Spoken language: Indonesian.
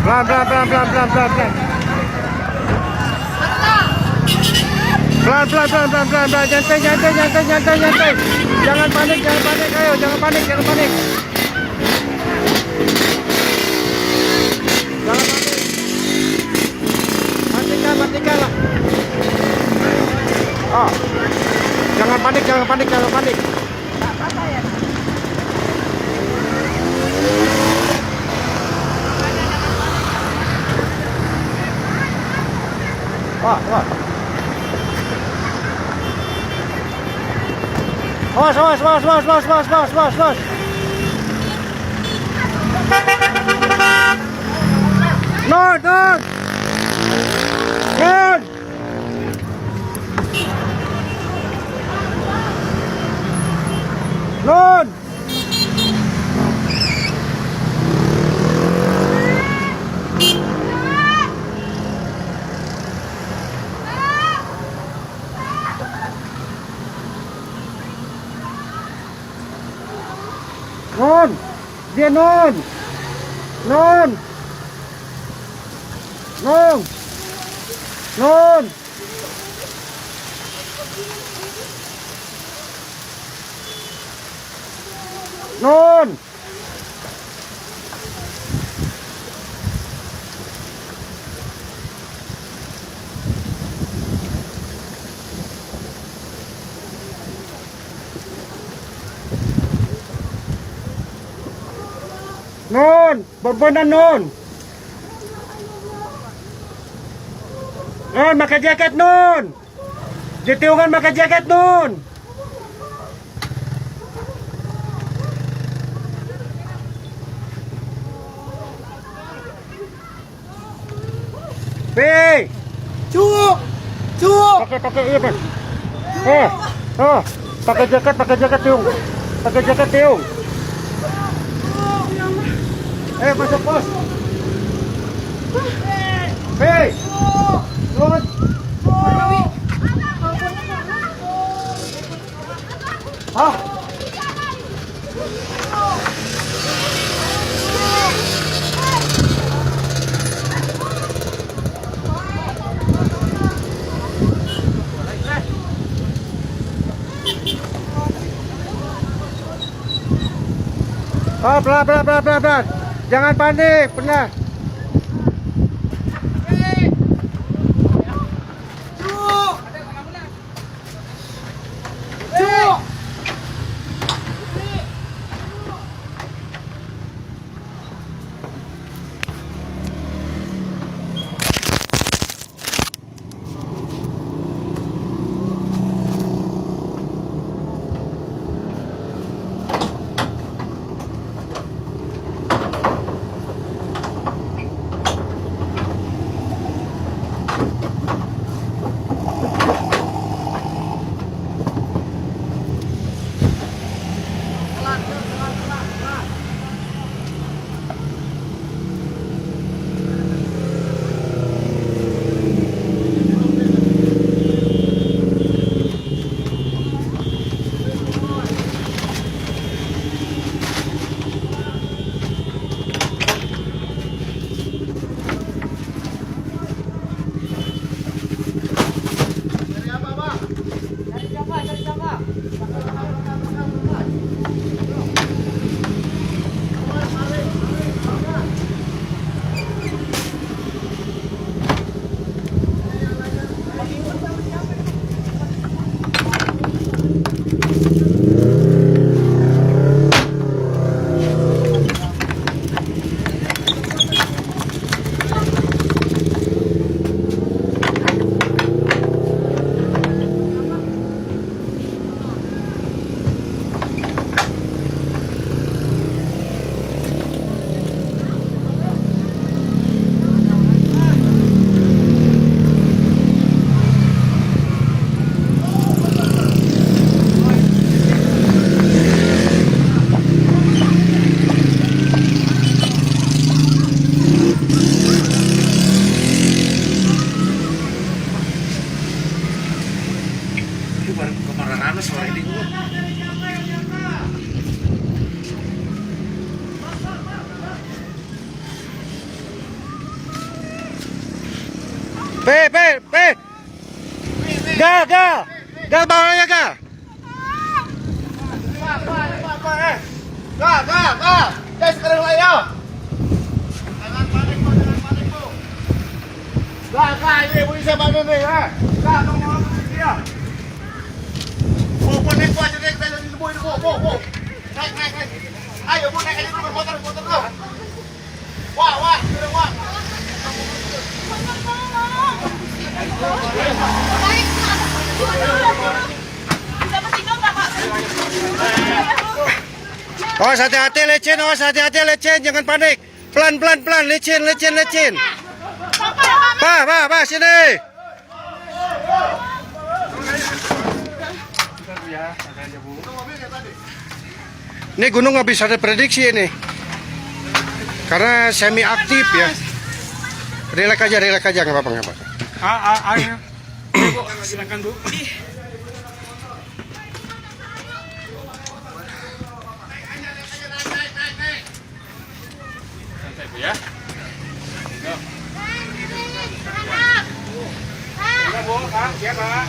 Pelan, pelan, pelan, pelan, pelan, pelan, pelan. Pelan, pelan, pelan, pelan, pelan, pelan. Nyantai, nyantai, nyantai, nyantai, nyantai. Jangan panik, ayo, jangan panik, jangan panik. Jangan panik. Matikan, matikan lah. Oh. Jangan panik, jangan panik, jangan panik. Wah, wah. Awas, awas, awas, awas, awas, awas, awas, awas, awas. Non, non. Non. Non. Non, dia non, non, non, non, non. Non, berbenan non. Non, pakai jaket non. Di tiungan pakai jaket non. Hei, cuk. Pakai iya Pak. Oh, pakai jaket tiung. Pakai jaket tiung. Masuk pos. Hei. Turun. Hah? Oh, pelan, pelan, pelan, pelan, pelan. Jangan panik, benar. Pe. Ga bawahnya ga. Ga. Guys, sekarang ayo. Jangan panik bu. Ga, ini polisi mana nih ya? Ga, tolong dia. Bu, naik bu aja deh, kita jadi bu. Naik. Ayo bu, naik aja dulu motor tuh. Wah, sudah wah. Awas hati-hati lecin, jangan panik. Pelan, lecin. Pak, sini. Ini gunung nggak bisa diprediksi ini, karena semi aktif ya. Relax aja, nggak apa-apa. Ayo. Silakan Bu. Santai Bu ya. Bu, Kang, siapa?